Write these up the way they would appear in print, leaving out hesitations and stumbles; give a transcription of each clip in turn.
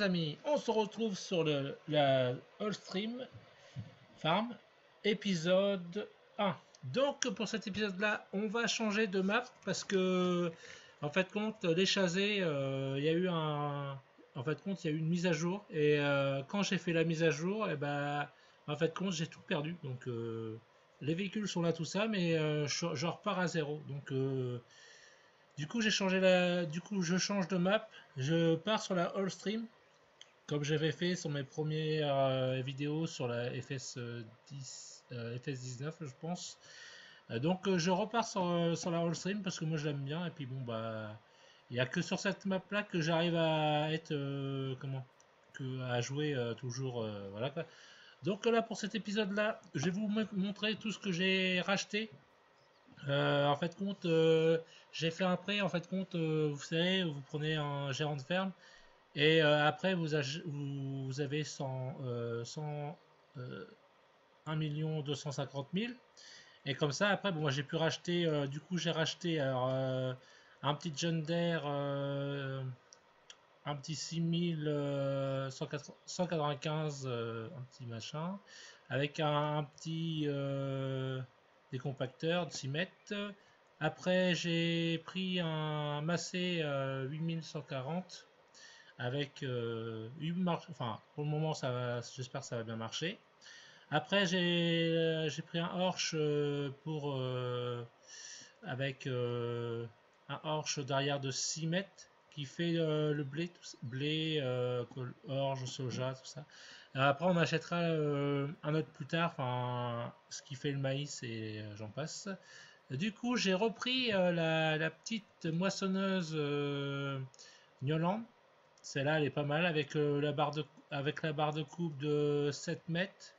amis, on se retrouve sur la Allstream Farm, épisode 1. Donc pour cet épisode là, on va changer de map parce que en fait compte les chasés, il y a eu une mise à jour et quand j'ai fait la mise à jour, et ben en fait compte j'ai tout perdu. Donc les véhicules sont là tout ça, mais je repars à zéro. Donc du coup, je change de map. Je pars sur la Allstream, comme j'avais fait sur mes premières vidéos sur la FS19, je pense. Donc, je repars sur la Allstream parce que moi je l'aime bien. Et puis bon, bah, il n'y a que sur cette map là que j'arrive à être à jouer toujours. Voilà quoi. Donc là, pour cet épisode là, je vais vous montrer tout ce que j'ai racheté. En fait compte, j'ai fait un prêt. En fait compte, vous savez, vous prenez un gérant de ferme et après vous avez 1 250 000 et comme ça après bon moi j'ai pu racheter, du coup j'ai racheté alors, un petit John Deere, un petit 6195, un petit machin avec un petit des compacteurs de 6 mètres. Après, j'ai pris un Massey 8140 avec enfin, pour le moment, j'espère que ça va bien marcher. Après, j'ai pris un Horsch avec un Horsch derrière de 6 mètres qui fait le blé, orge, soja, tout ça. Après, on achètera un autre plus tard, enfin, ce qui fait le maïs et j'en passe. Du coup, j'ai repris la petite moissonneuse Nyoland. Celle-là, elle est pas mal avec avec la barre de coupe de 7 mètres,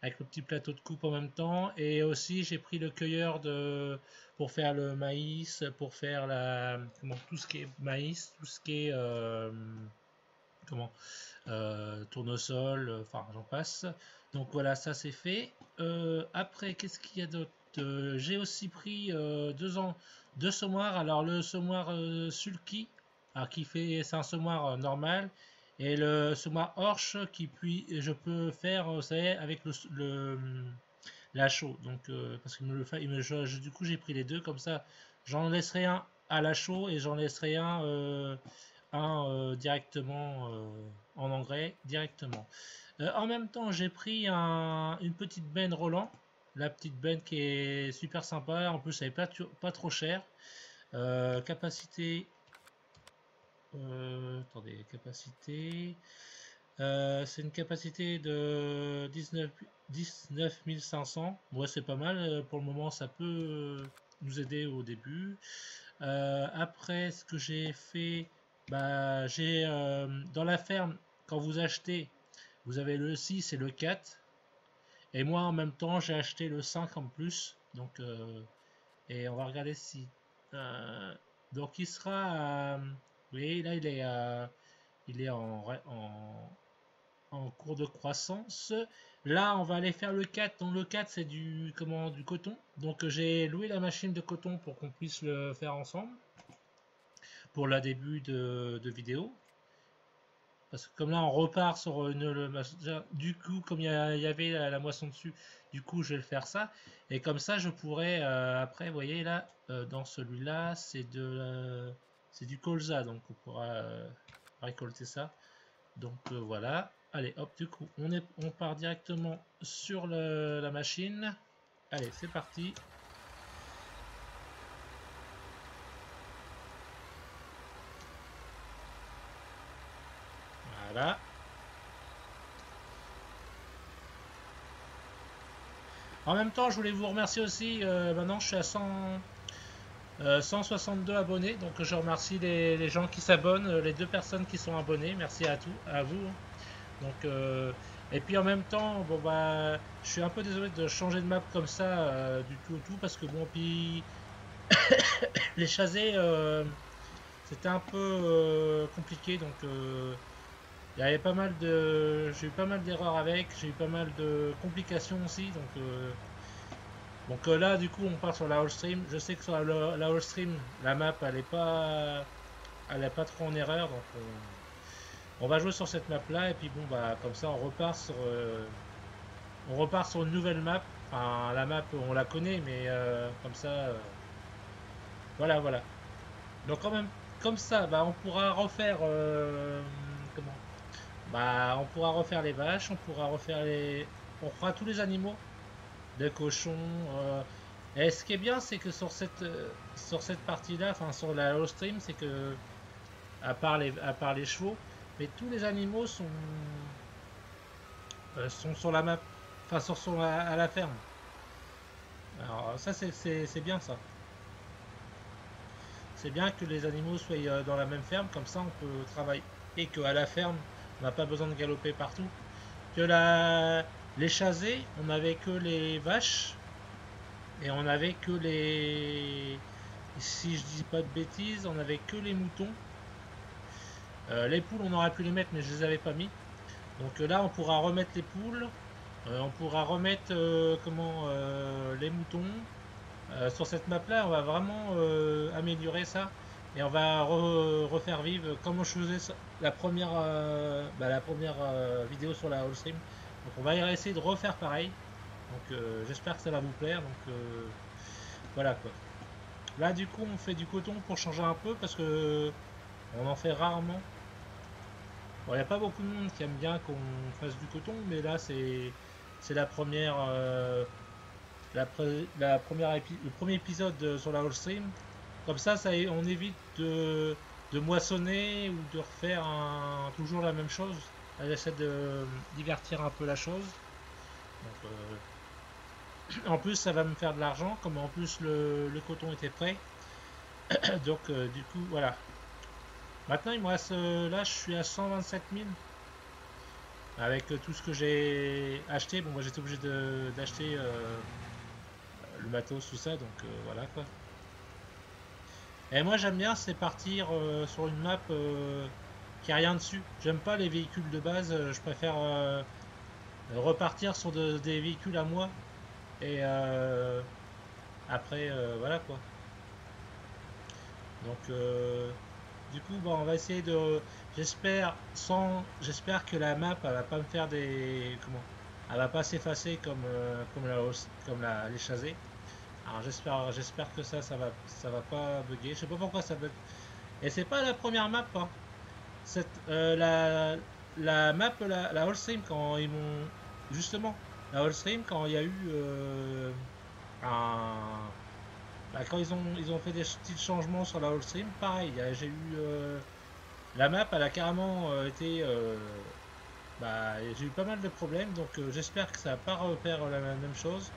avec le petit plateau de coupe en même temps. Et aussi, j'ai pris le cueilleur pour faire le maïs, pour faire tout ce qui est maïs, tout ce qui est tournesol, enfin j'en passe. Donc voilà, ça c'est fait. Après, qu'est-ce qu'il y a d'autre? J'ai aussi pris deux semoirs. Alors le semoir Sulky, alors c'est un semoir normal, et le semoir Horsch je peux faire, vous savez, avec la chaux. Donc parce qu'il me le fait, du coup j'ai pris les deux comme ça. J'en laisserai un à la chaux et j'en laisserai un directement en engrais directement. En même temps, j'ai pris une petite benne Roland, la petite benne qui est super sympa. En plus, elle est pas trop chère. Capacité. Attendez, capacité. C'est une capacité de 19 500. Ouais, c'est pas mal. Pour le moment, ça peut nous aider au début. Après, ce que j'ai fait, bah, j'ai dans la ferme, quand vous achetez, vous avez le 6 et le 4. Et moi, en même temps, j'ai acheté le 5 en plus. Donc, et on va regarder si. Donc, il sera. Vous voyez, là, il est en cours de croissance. Là, on va aller faire le 4. Donc, le 4, c'est du coton. Donc, j'ai loué la machine de coton pour qu'on puisse le faire ensemble pour le début de vidéo. Parce que comme là, on repart sur du coup, comme il y avait la moisson dessus, du coup, je vais le faire ça. Et comme ça, je pourrais après, vous voyez là, dans celui-là, c'est du colza, donc on pourra récolter ça. Donc voilà. Allez, hop, du coup, on part directement sur la machine. Allez, c'est parti. Voilà. En même temps, je voulais vous remercier aussi. Maintenant, je suis à 162 abonnés. Donc, je remercie les gens qui s'abonnent, les 2 personnes qui sont abonnées. Merci à vous. Donc, et puis en même temps, bon bah, je suis un peu désolé de changer de map comme ça du tout au tout parce que bon, puis les chasés, c'était un peu compliqué. Donc, il y avait j'ai eu pas mal d'erreurs avec, j'ai eu pas mal de complications aussi. Donc là, du coup, on part sur la Allstream. Je sais que sur la Allstream, la map, elle est pas trop en erreur. Donc On va jouer sur cette map là et puis bon bah comme ça on repart sur une nouvelle map. Enfin la map on la connaît mais comme ça voilà voilà. Donc quand même comme ça bah on pourra refaire comment bah on pourra refaire les vaches, on pourra refaire on fera tous les animaux, des cochons. Et ce qui est bien c'est que sur cette partie là, enfin sur la Holo Stream, c'est que à part les chevaux, mais tous les animaux sont sur la map, enfin à la ferme. Alors ça c'est bien ça. C'est bien que les animaux soient dans la même ferme, comme ça on peut travailler. Et qu'à la ferme, on n'a pas besoin de galoper partout. Que les chasés, on n'avait que les vaches et on n'avait que les. Si je dis pas de bêtises, on n'avait que les moutons. Les poules, on aurait pu les mettre, mais je les avais pas mis. Donc là, on pourra remettre les poules. On pourra remettre les moutons. Sur cette map là on va vraiment améliorer ça et on va refaire vivre comme je faisais la première vidéo sur la Wallstream. Donc on va essayer de refaire pareil, donc j'espère que ça va vous plaire. Donc voilà quoi. Là du coup on fait du coton pour changer un peu parce que on en fait rarement. Bon, il n'y a pas beaucoup de monde qui aime bien qu'on fasse du coton, mais là c'est la première le premier épisode sur la Wallstream. Comme ça, on évite de moissonner ou de refaire toujours la même chose. Elle essaie de divertir un peu la chose. Donc, en plus, ça va me faire de l'argent, comme en plus le coton était prêt. Donc, du coup, voilà. Maintenant, il me reste là, je suis à 127 000 avec tout ce que j'ai acheté. Bon, moi j'étais obligé d'acheter le matos, tout ça, donc voilà quoi. Et moi j'aime bien c'est partir sur une map qui a rien dessus. J'aime pas les véhicules de base, je préfère repartir sur des véhicules à moi. Et après voilà quoi. Donc du coup bon, on va essayer de. J'espère que la map elle va pas me faire des. Comment. Elle va pas s'effacer les chasés. Alors j'espère que ça va pas bugger. Je sais pas pourquoi ça bug. Et c'est pas la première map, hein. La map, la Wallstream, quand ils m'ont. Justement, la Wallstream, quand il y a eu un. Bah, quand ils ont fait des petits changements sur la Wallstream, pareil, j'ai eu. La map, elle a carrément été. Bah, j'ai eu pas mal de problèmes, donc j'espère que ça va pas refaire la même chose.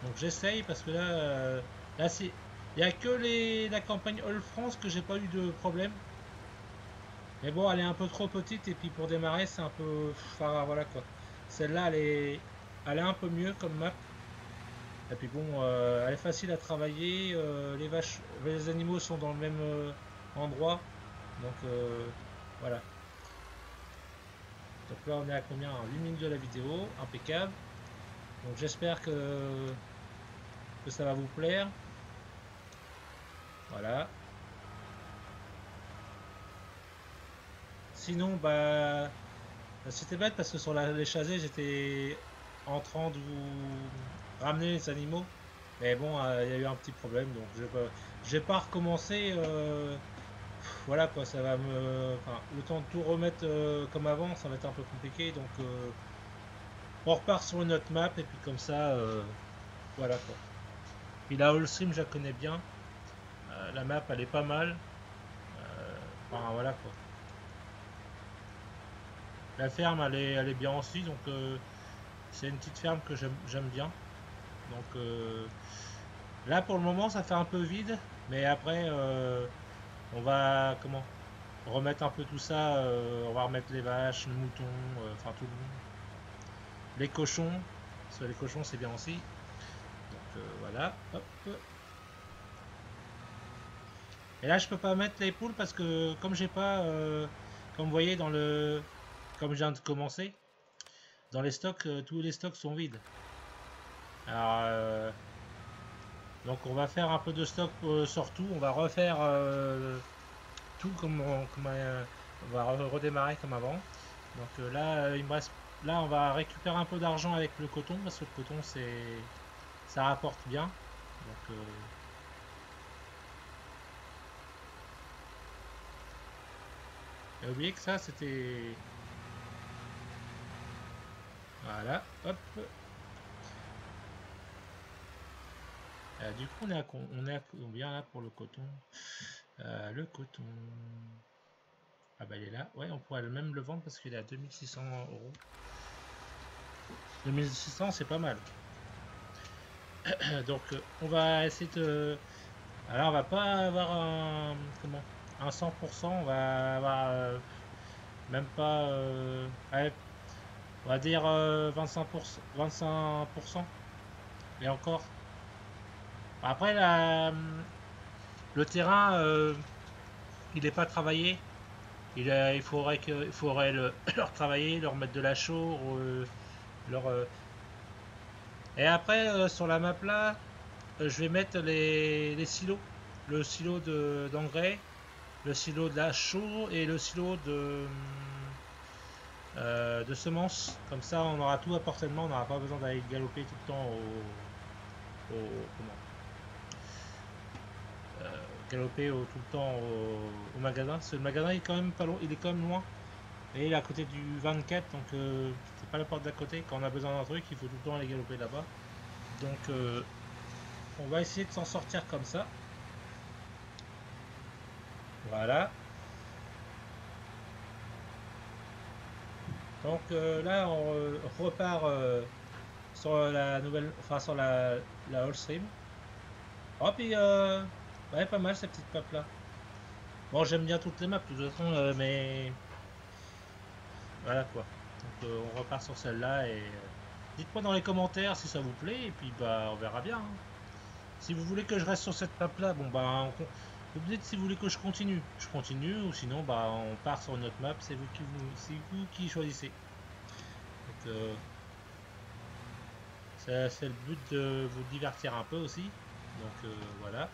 Donc j'essaye parce que là c'est. Il n'y a que la campagne All France que j'ai pas eu de problème. Mais bon, elle est un peu trop petite et puis pour démarrer, c'est un peu. Enfin voilà quoi. Celle-là, elle est un peu mieux comme map. Et puis bon, elle est facile à travailler. Les animaux sont dans le même endroit. Donc voilà. Donc là, on est à combien? 8 minutes de la vidéo, impeccable. Donc j'espère que ça va vous plaire. Voilà. Sinon, bah, c'était bête parce que sur les chasés, j'étais en train de vous ramener les animaux. Mais bon, il y a eu un petit problème, donc je vais pas recommencer. Voilà quoi, ça va me. Enfin, le temps de tout remettre comme avant, ça va être un peu compliqué. Donc, on repart sur une autre map et puis comme ça, voilà quoi. Puis la Wallstream, je la connais bien. La map, elle est pas mal. Enfin, voilà quoi. La ferme, elle est bien aussi, donc c'est une petite ferme que j'aime bien. Donc là, pour le moment, ça fait un peu vide, mais après, on va remettre un peu tout ça. On va remettre les vaches, le mouton, enfin tout le monde. Les cochons, parce que les cochons, c'est bien aussi. Donc voilà, hop. Et là, je peux pas mettre les poules parce que comme j'ai pas, comme vous voyez comme je viens de commencer, dans les stocks, tous les stocks sont vides. Alors, donc on va faire un peu de stock sur tout. On va refaire tout On va redémarrer comme avant. Donc là, il me reste. Là, on va récupérer un peu d'argent avec le coton parce que le coton, ça rapporte bien. Donc, j'ai oublié que ça, c'était. Voilà, hop. Du coup, on est à combien là pour le coton? Le coton. Ah bah il est là. Ouais, on pourrait même le vendre parce qu'il est à 2600 euros. 2600, c'est pas mal. Donc, on va essayer de. Alors, on va pas avoir un. Comment? Un 100%. On va avoir. Même pas. Ouais, on va dire 25%. 25%. Et encore. Après, le terrain, il n'est pas travaillé. Il faudrait le retravailler, leur mettre de la chaux, leur, et après, sur la map là, je vais mettre les silos. Le silo d'engrais, le silo de la chaux et le silo de semences. Comme ça, on aura tout à portée de main. On n'aura pas besoin d'aller galoper tout le temps comment, galoper tout le temps au magasin. Parce que le magasin il est quand même pas loin, il est quand même loin. Et il est à côté du 24, donc c'est pas la porte d'à côté. Quand on a besoin d'un truc, il faut tout le temps aller galoper là-bas. Donc on va essayer de s'en sortir comme ça. Voilà. Donc là, on repart sur la nouvelle, enfin sur la All Stream. Oh, puis ouais, pas mal cette petite map là. Bon, j'aime bien toutes les maps de toute façon, mais voilà quoi. Donc on repart sur celle-là et dites-moi dans les commentaires si ça vous plaît et puis bah on verra bien, hein. Si vous voulez que je reste sur cette map là, bon bah vous me dites si vous voulez que je continue ou sinon bah on part sur une autre map, c'est vous qui choisissez. Donc c'est le but de vous divertir un peu aussi. Donc voilà.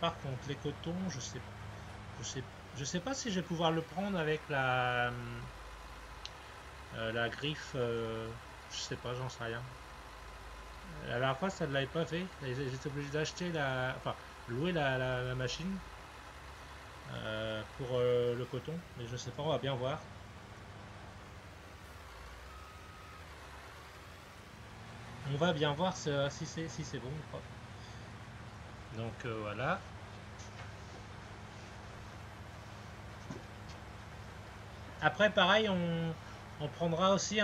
Par contre les cotons, je sais pas si je vais pouvoir le prendre avec la griffe. Je sais pas, j'en sais rien. La dernière fois ça ne l'avait pas fait. J'étais obligé d'acheter enfin louer la machine pour le coton, mais je sais pas, on va bien voir. On va bien voir si c'est bon ou pas. Donc voilà. Après pareil, on prendra aussi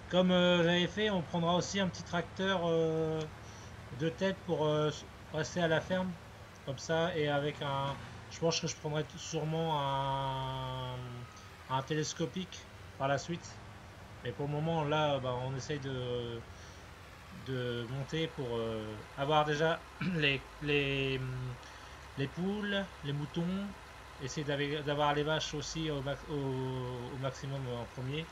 comme j'avais fait, on prendra aussi un petit tracteur de tête pour rester à la ferme. Comme ça, et avec je pense que je prendrai sûrement un télescopique par la suite. Mais pour le moment, là, bah, on essaye de monter pour avoir déjà les poules, les moutons, essayer d'avoir les vaches aussi au maximum en premier.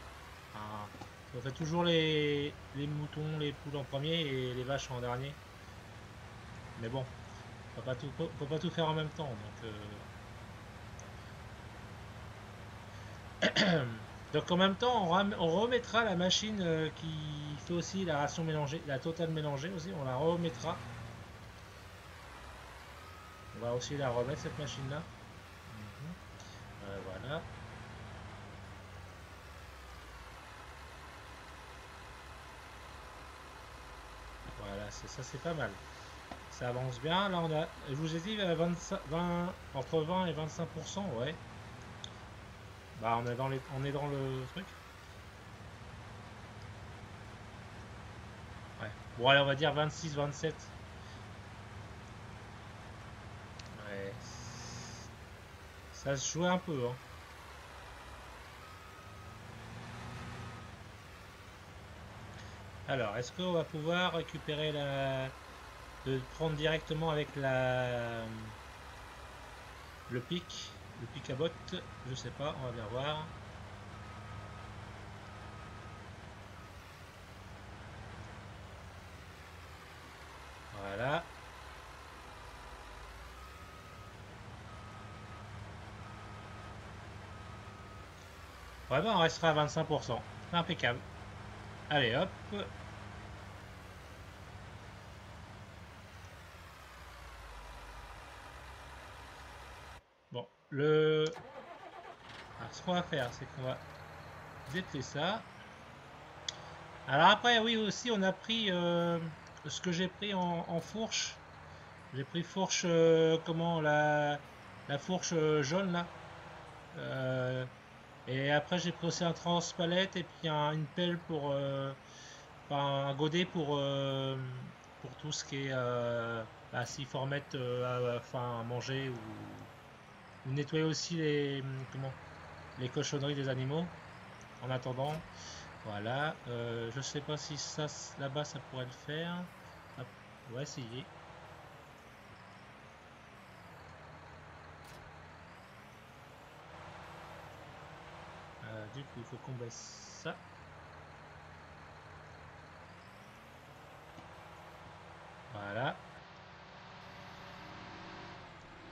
On fait toujours les moutons, les poules en premier et les vaches en dernier. Mais bon, faut pas tout faire en même temps. Donc en même temps, on remettra la machine qui fait aussi la ration mélangée, la totale mélangée aussi, on la remettra. On va aussi la remettre cette machine là. Voilà. Voilà, ça c'est pas mal. Ça avance bien. Là on a, je vous ai dit 20, entre 20 et 25%, ouais. Bah on est dans le truc. Ouais. Bon allez on va dire 26, 27. Ouais. Ça se jouait un peu, hein. Alors, est-ce qu'on va pouvoir récupérer de prendre directement avec le pic à botte? Je sais pas, on va bien voir. Voilà. Ouais, ben on restera à 25%. Impeccable. Allez, hop. Bon, alors, ce qu'on va faire, c'est qu'on va déplier ça. Alors après, oui, aussi, on a pris ce que j'ai pris en fourche. J'ai pris fourche, comment, la fourche jaune, là. Et après, j'ai pris aussi un transpalette et puis une pelle pour... enfin, un godet pour tout ce qui est... bah, s'il faut remettre enfin, à manger ou nettoyer aussi comment, les cochonneries des animaux. En attendant, voilà. Je sais pas si ça, là-bas, ça pourrait le faire. Hop, on va essayer. Du coup, il faut qu'on baisse ça. Voilà.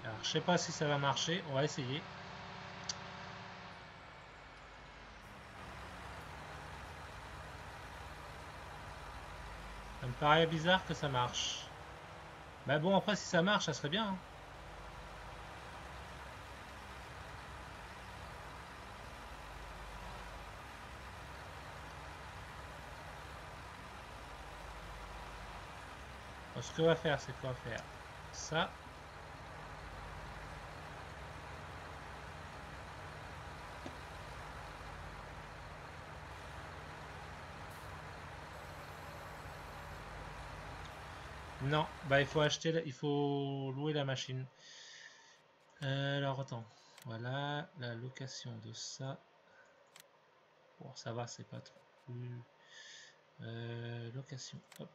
Alors, je sais pas si ça va marcher. On va essayer. Ça me paraît bizarre que ça marche. Bah bon, après, si ça marche, ça serait bien. Hein. Alors, ce qu'on va faire, c'est qu'on va faire ça. Non, bah il faut acheter, il faut louer la machine. Alors attends, voilà la location de ça. Bon, ça va, c'est pas trop. Location, hop.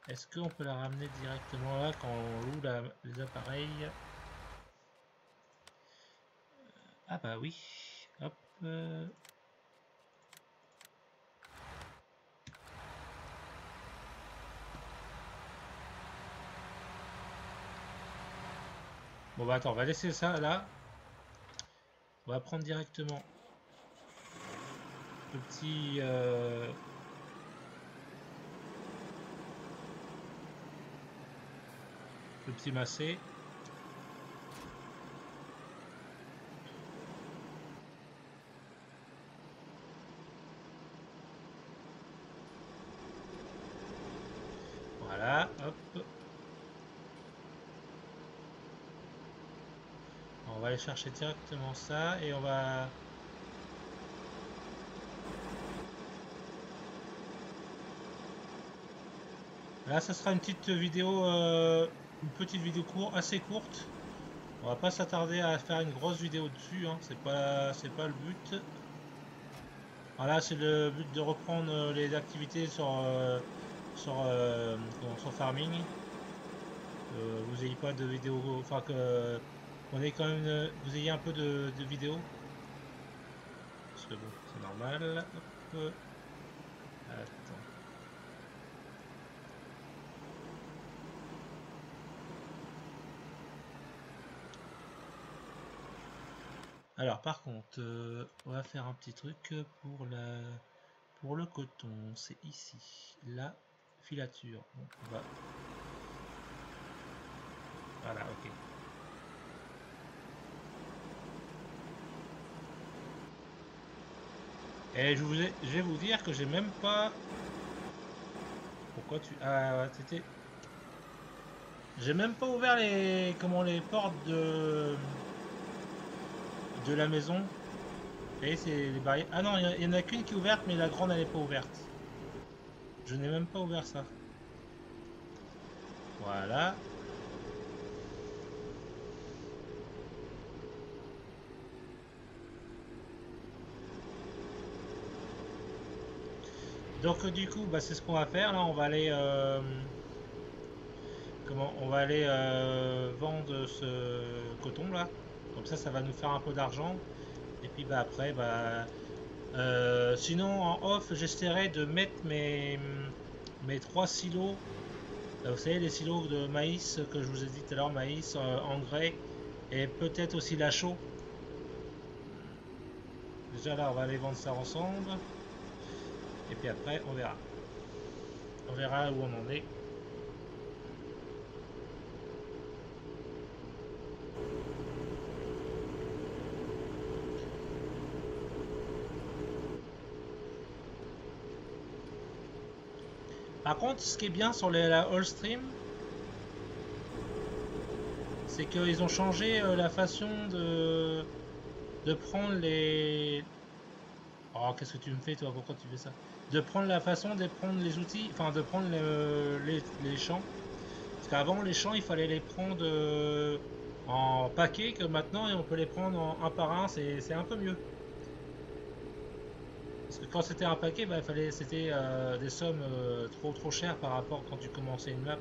Est-ce qu'on peut la ramener directement là quand on loue les appareils? Ah bah oui, hop. Bon bah attends, on va laisser ça là. On va prendre directement le petit macé. Voilà, hop. On va aller chercher directement ça et on va... Là, ça sera une petite vidéo assez courte. On va pas s'attarder à faire une grosse vidéo dessus, hein. C'est pas le but. Voilà, c'est le but de reprendre les activités sur farming. Vous ayez pas de vidéo, enfin que on ait quand même, vous ayez un peu de vidéo. Parce que bon, c'est normal. Hop. Attends. Alors par contre, on va faire un petit truc pour le coton. C'est ici, la filature. Donc on va... Voilà, ok. Et je vais vous dire que j'ai même pas... Pourquoi tu... Ah, c'était... J'ai même pas ouvert les portes de la maison. Vous voyez, c'est les barrières. Ah non, il y en a qu'une qui est ouverte, mais la grande elle n'est pas ouverte. Je n'ai même pas ouvert ça. Voilà. Donc du coup, bah, c'est ce qu'on va faire. Là, on va aller vendre ce coton là. Comme ça va nous faire un peu d'argent. Et puis bah après, bah sinon en off, j'essaierai de mettre mes 3 silos. Vous savez, les silos de maïs que je vous ai dit tout à l'heure, maïs, engrais et peut-être aussi la chaux. Déjà là, on va aller vendre ça ensemble. Et puis après, on verra. On verra où on en est. Par contre, ce qui est bien sur la Allstream, c'est qu'ils ont changé la façon de prendre les... Oh, qu'est-ce que tu me fais, toi? Pourquoi tu fais ça? De prendre la façon de prendre les outils, enfin de prendre les champs. Parce qu'avant, les champs, il fallait les prendre en paquet, que maintenant, on peut les prendre un par un, c'est un peu mieux. Parce que quand c'était un paquet, bah, c'était des sommes trop chères par rapport quand tu commençais une map.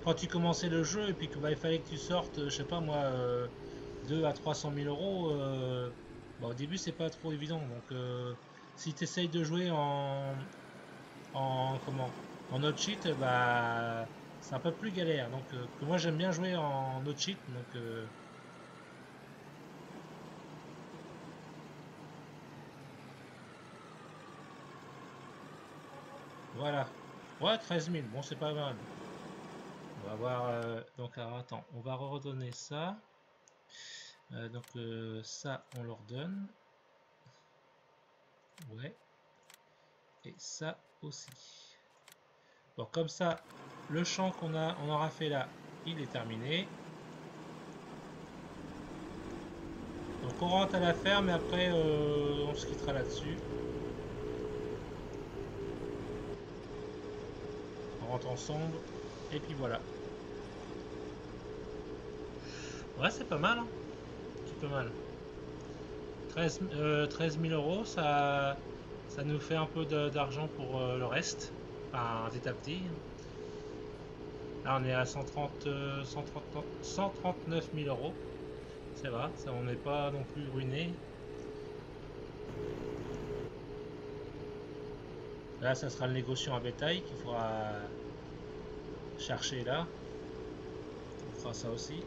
Quand tu commençais le jeu et puis que, bah, il fallait que tu sortes, je sais pas moi, 2 à 300 000 euros, bah, au début c'est pas trop évident. Donc si tu essayes de jouer comment, en no cheat, bah, c'est un peu plus galère. Donc que moi j'aime bien jouer en no cheat. Donc voilà. Ouais, 13 000, bon c'est pas mal. On va voir. Donc alors attends, on va redonner ça. Donc ça, on leur donne. Ouais. Et ça aussi. Bon, comme ça, le champ on aura fait là, il est terminé. Donc on rentre à la ferme et après on se quittera là-dessus. On rentre ensemble. Et puis voilà. Ouais, c'est pas mal. Hein. C'est pas mal. 13 000 euros, ça nous fait un peu d'argent pour le reste. Enfin, petit à petit. Là, on est à 139 000 euros. Ça va, ça, on n'est pas non plus ruiné. Là, ça sera le négociant à bétail qu'il faudra chercher là. On fera ça aussi.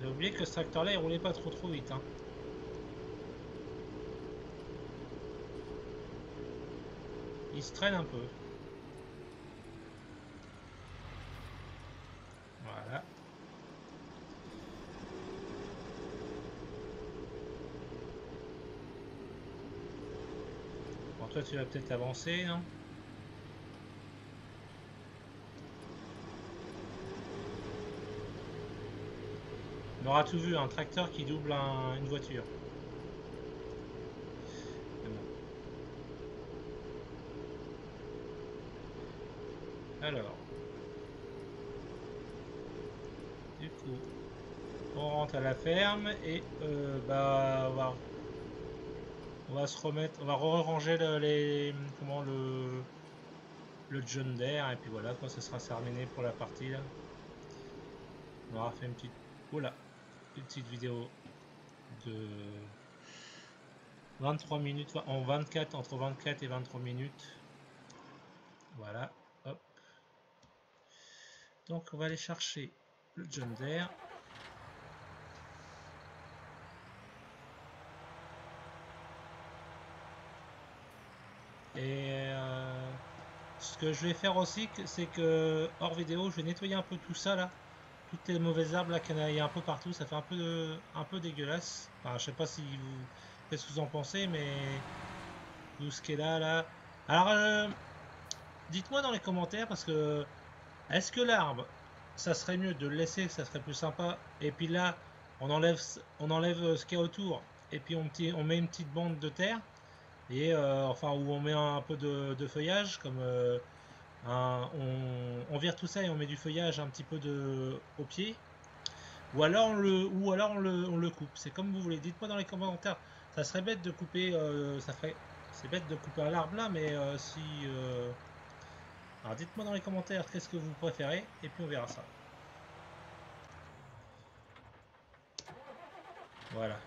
J'ai oublié que ce tracteur là il roulait pas trop vite. Hein. Il se traîne un peu. Voilà. Bon, toi tu vas peut-être avancer, non? On aura tout vu, un tracteur qui double une voiture. Bon. Alors. Du coup, on rentre à la ferme et bah on va se remettre, on va ranger le John Deere et puis voilà quoi, ça sera terminé pour la partie là. On aura fait une petite, oula, une petite vidéo de 23 minutes, en 24, entre 24 et 23 minutes. Voilà, hop. Donc on va aller chercher le John Deere. Et ce que je vais faire aussi, c'est que hors vidéo, je vais nettoyer un peu tout ça là. Toutes les mauvaises herbes là qu'il y a un peu partout, ça fait un peu dégueulasse. Enfin, je sais pas si vous, qu'est-ce que vous en pensez, mais tout ce qui est là. Alors, dites-moi dans les commentaires parce que est-ce que l'arbre, ça serait mieux de le laisser, ça serait plus sympa. Et puis là, on enlève ce qu'il y a autour, et puis on met une petite bande de terre, et enfin où on met un peu de feuillage, comme on vire tout ça et on met du feuillage un petit peu au pied. Ou alors on le coupe. C'est comme vous voulez. Dites-moi dans les commentaires. Ça serait bête de couper. C'est bête de couper un arbre là, mais si. Alors dites-moi dans les commentaires qu'est-ce que vous préférez et puis on verra ça. Voilà.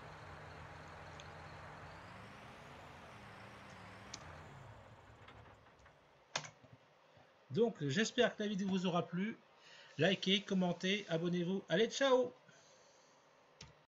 Donc j'espère que la vidéo vous aura plu. likez, commentez, abonnez-vous. Allez, ciao!